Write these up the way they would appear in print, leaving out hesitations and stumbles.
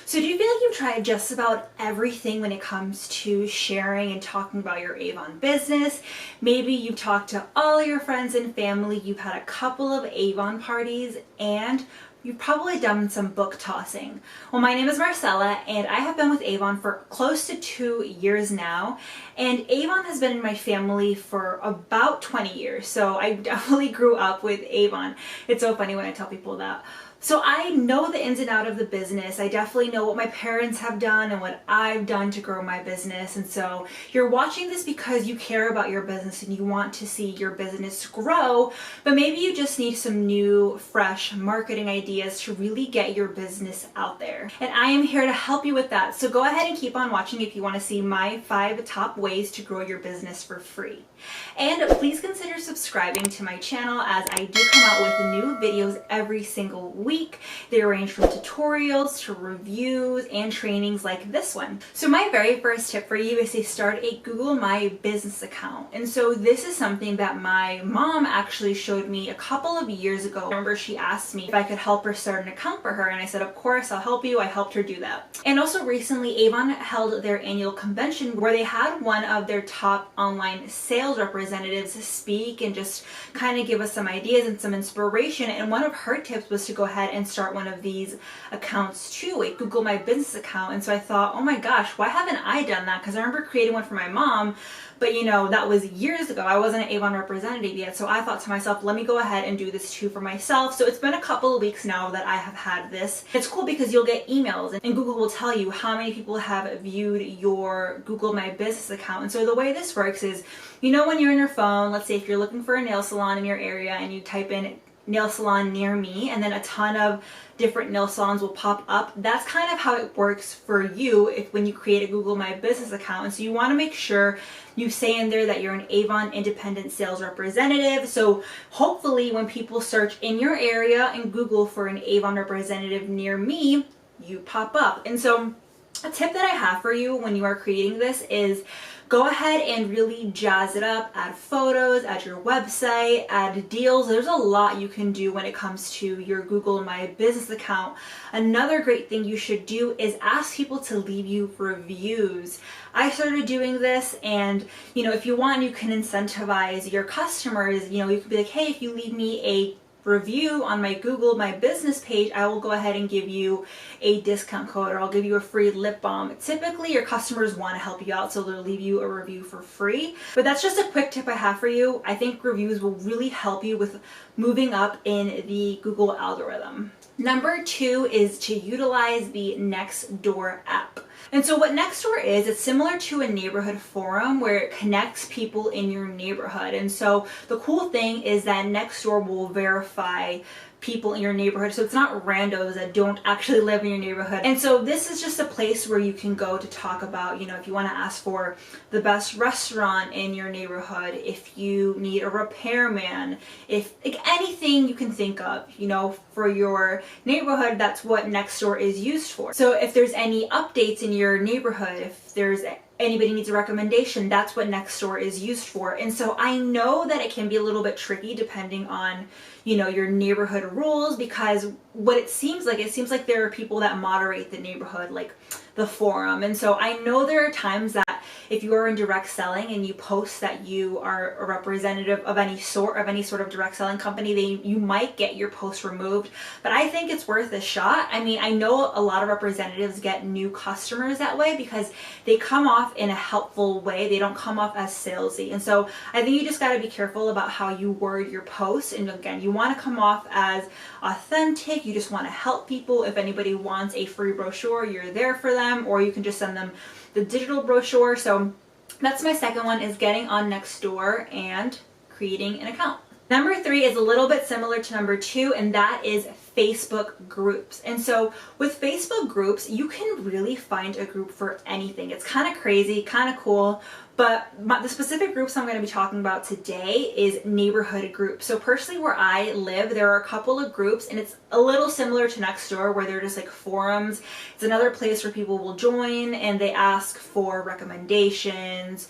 So do you feel like you've tried just about everything when it comes to sharing and talking about your Avon business? Maybe you've talked to all your friends and family, you've had a couple of Avon parties, and you've probably done some book tossing. Well, my name is Marcella, and I have been with Avon for close to 2 years now. And Avon has been in my family for about 20 years, so I definitely grew up with Avon. It's so funny when I tell people that. So I know the ins and outs of the business. I definitely know what my parents have done and what I've done to grow my business. And so you're watching this because you care about your business and you want to see your business grow, but maybe you just need some new, fresh marketing ideas to really get your business out there. And I am here to help you with that. So go ahead and keep on watching if you want to see my 5 top ways to grow your business for free. And please consider subscribing to my channel, as I do come out with new videos every single week. They range from tutorials to reviews and trainings like this one. So my very first tip for you is to start a Google My Business account. And so this is something that my mom actually showed me a couple of years ago. I remember she asked me if I could help her start an account for her, and I said, of course, I'll help you. I helped her do that. And also recently, Avon held their annual convention where they had one of their top online sales representatives speak and just kind of give us some ideas and some inspiration. And one of her tips was to go ahead and start one of these accounts too, a Google My Business account. And so I thought, oh my gosh, why haven't I done that? Because I remember creating one for my mom, but you know, that was years ago. I wasn't an Avon representative yet. So I thought to myself, let me go ahead and do this too for myself. So it's been a couple of weeks now that I have had this. It's cool because you'll get emails and Google will tell you how many people have viewed your Google My Business account. And so the way this works is, you know, when you're on your phone, let's say if you're looking for a nail salon in your area and you type in nail salon near me, and then a ton of different nail salons will pop up. That's kind of how it works for you when you create a Google My Business account. And so you want to make sure you say in there that you're an Avon independent sales representative. So hopefully when people search in your area and Google for an Avon representative near me, you pop up. And so a tip that I have for you when you are creating this is go ahead and really jazz it up, add photos, add your website, add deals. There's a lot you can do when it comes to your Google My Business account. Another great thing you should do is ask people to leave you reviews. I started doing this, and you know, if you want, you can incentivize your customers. You know, you could be like, hey, if you leave me a review on my Google My Business page, I will go ahead and give you a discount code, or I'll give you a free lip balm. Typically your customers want to help you out, so they'll leave you a review for free. But that's just a quick tip I have for you. I think reviews will really help you with moving up in the Google algorithm. Number 2 is to utilize the NextDoor app. And so what NextDoor is, it's similar to a neighborhood forum where it connects people in your neighborhood. And so the cool thing is that NextDoor will verify people in your neighborhood. So it's not randos that don't actually live in your neighborhood. And so this is just a place where you can go to talk about, you know, if you want to ask for the best restaurant in your neighborhood, if you need a repairman, if like anything you can think of, you know, for your neighborhood, that's what NextDoor is used for. So if there's any updates in your neighborhood, if there's anybody needs a recommendation, that's what NextDoor is used for. And so I know that it can be a little bit tricky depending on, you know, your neighborhood rules, because what it seems like there are people that moderate the neighborhood, like the forum. And so I know there are times that if you are in direct selling and you post that you are a representative of any sort of direct selling company, you might get your post removed. But I think it's worth a shot. I mean, I know a lot of representatives get new customers that way because they come off in a helpful way. They don't come off as salesy. And so I think you just got to be careful about how you word your posts. And again, you want to come off as authentic. You just want to help people. If anybody wants a free brochure, you're there for them, or you can just send them the digital brochure. So that's my second one, is getting on NextDoor and creating an account. Number 3 is a little bit similar to number 2, and that is Facebook groups. And so with Facebook groups, you can really find a group for anything. It's kind of crazy, kind of cool, but the specific groups I'm going to be talking about today is neighborhood groups. So personally, where I live, there are a couple of groups, and it's a little similar to NextDoor where they're just like forums. It's another place where people will join and they ask for recommendations,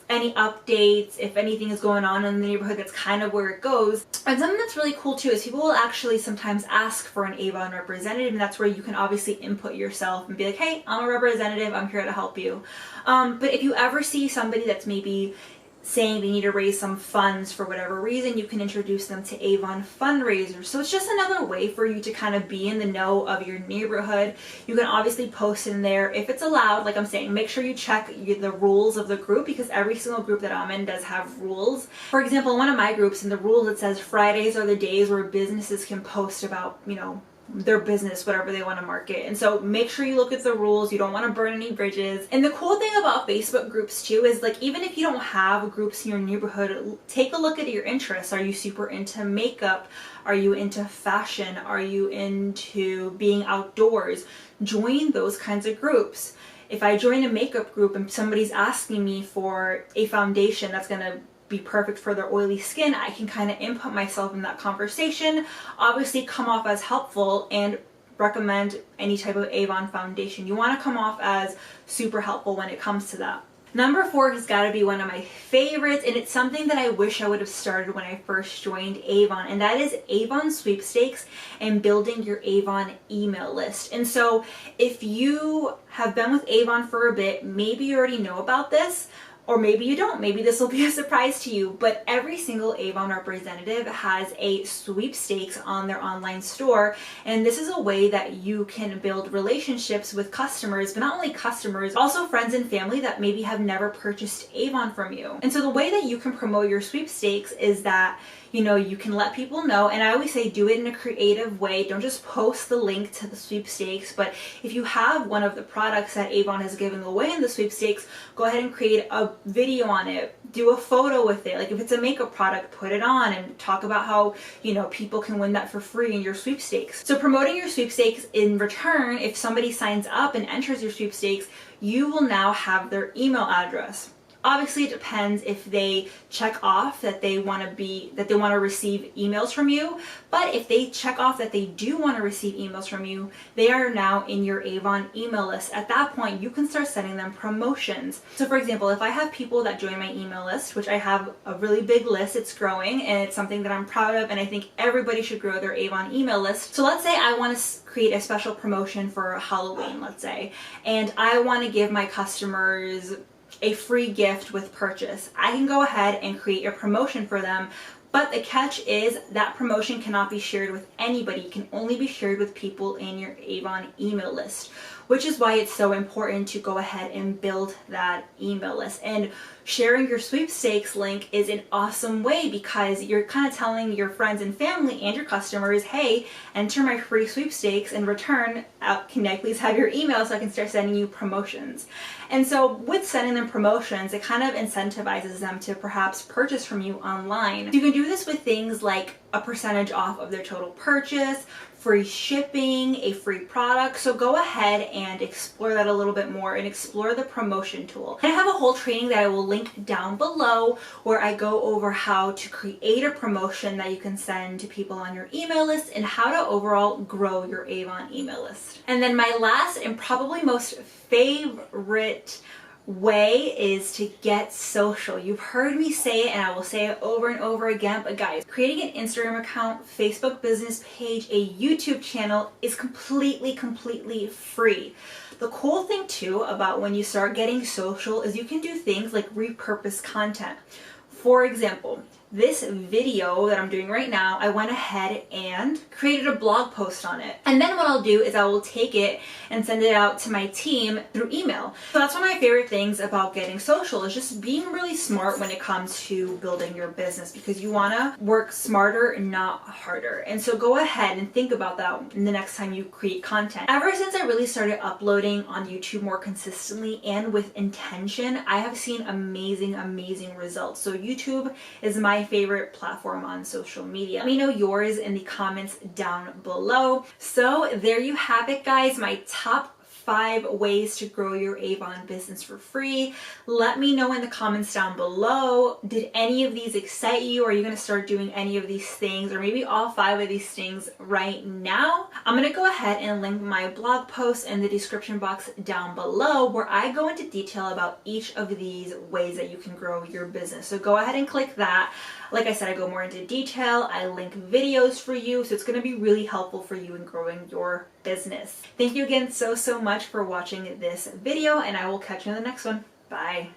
any updates, if anything is going on in the neighborhood. That's kind of where it goes. And something that's really cool too is people will actually sometimes ask for an Avon representative, and that's where you can obviously input yourself and be like, hey, I'm a representative, I'm here to help you. But if you ever see somebody that's maybe saying they need to raise some funds for whatever reason, you can introduce them to Avon fundraisers. So it's just another way for you to kind of be in the know of your neighborhood. You can obviously post in there if it's allowed. Like I'm saying, make sure you check the rules of the group, because every single group that I'm in does have rules. For example, in one of my groups, in the rules it says Fridays are the days where businesses can post about, their business, whatever they want to market. And so make sure you look at the rules. You don't want to burn any bridges. And the cool thing about Facebook groups too is, like, even if you don't have groups in your neighborhood, take a look at your interests. Are you super into makeup? Are you into fashion? Are you into being outdoors? Join those kinds of groups. If I join a makeup group and somebody's asking me for a foundation that's going to be perfect for their oily skin, I can kind of input myself in that conversation, obviously come off as helpful and recommend any type of Avon foundation. You want to come off as super helpful when it comes to that. Number 4 has got to be one of my favorites, and it's something that I wish I would have started when I first joined Avon, and that is Avon Sweepstakes and building your Avon email list. And so if you have been with Avon for a bit, maybe you already know about this, or maybe you don't. Maybe this will be a surprise to you, but every single Avon representative has a sweepstakes on their online store, and this is a way that you can build relationships with customers, but not only customers, also friends and family that maybe have never purchased Avon from you. And so the way that you can promote your sweepstakes is that you can let people know, and I always say do it in a creative way. Don't just post the link to the sweepstakes, but if you have one of the products that Avon is giving away in the sweepstakes, go ahead and create a video on it, do a photo with it. Like if it's a makeup product, put it on and talk about how, people can win that for free in your sweepstakes. So promoting your sweepstakes, in return, if somebody signs up and enters your sweepstakes, you will now have their email address. Obviously, it depends if they check off that they want to receive emails from you. But if they check off that they do want to receive emails from you, they are now in your Avon email list. At that point, you can start sending them promotions. So for example, if I have people that join my email list, which I have a really big list, it's growing, and it's something that I'm proud of, and I think everybody should grow their Avon email list. So let's say I want to create a special promotion for Halloween, let's say, and I want to give my customers a free gift with purchase. I can go ahead and create a promotion for them, but the catch is that promotion cannot be shared with anybody. It can only be shared with people in your Avon email list, which is why it's so important to go ahead and build that email list. And sharing your sweepstakes link is an awesome way, because you're kind of telling your friends and family and your customers, hey, enter my free sweepstakes. In return, can I please have your email so I can start sending you promotions? And so with sending them promotions, it kind of incentivizes them to perhaps purchase from you online. You can do this with things like a percentage off of their total purchase, free shipping, a free product. So go ahead and explore that a little bit more and explore the promotion tool. And I have a whole training that I will link down below where I go over how to create a promotion that you can send to people on your email list and how to overall grow your Avon email list. And then my last and probably most favorite way is to get social. You've heard me say it, and I will say it over and over again, but guys, creating an Instagram account, Facebook business page, a YouTube channel is completely free. The cool thing too about when you start getting social is you can do things like repurpose content. For example, this video that I'm doing right now, I went ahead and created a blog post on it. And then what I'll do is I will take it and send it out to my team through email. So that's one of my favorite things about getting social, is just being really smart when it comes to building your business, because you want to work smarter, not harder. And so go ahead and think about that the next time you create content. Ever since I really started uploading on YouTube more consistently and with intention, I have seen amazing results. So YouTube is my favorite platform on social media. Let me know yours in the comments down below. So there you have it, guys, my top 5 ways to grow your Avon business for free. Let me know in the comments down below, did any of these excite you? Are you going to start doing any of these things, or maybe all 5 of these things right now? I'm going to go ahead and link my blog post in the description box down below where I go into detail about each of these ways that you can grow your business. So go ahead and click that. Like I said, I go more into detail. I link videos for you, so it's going to be really helpful for you in growing your business. Thank you again so much for watching this video, and I will catch you in the next one. Bye.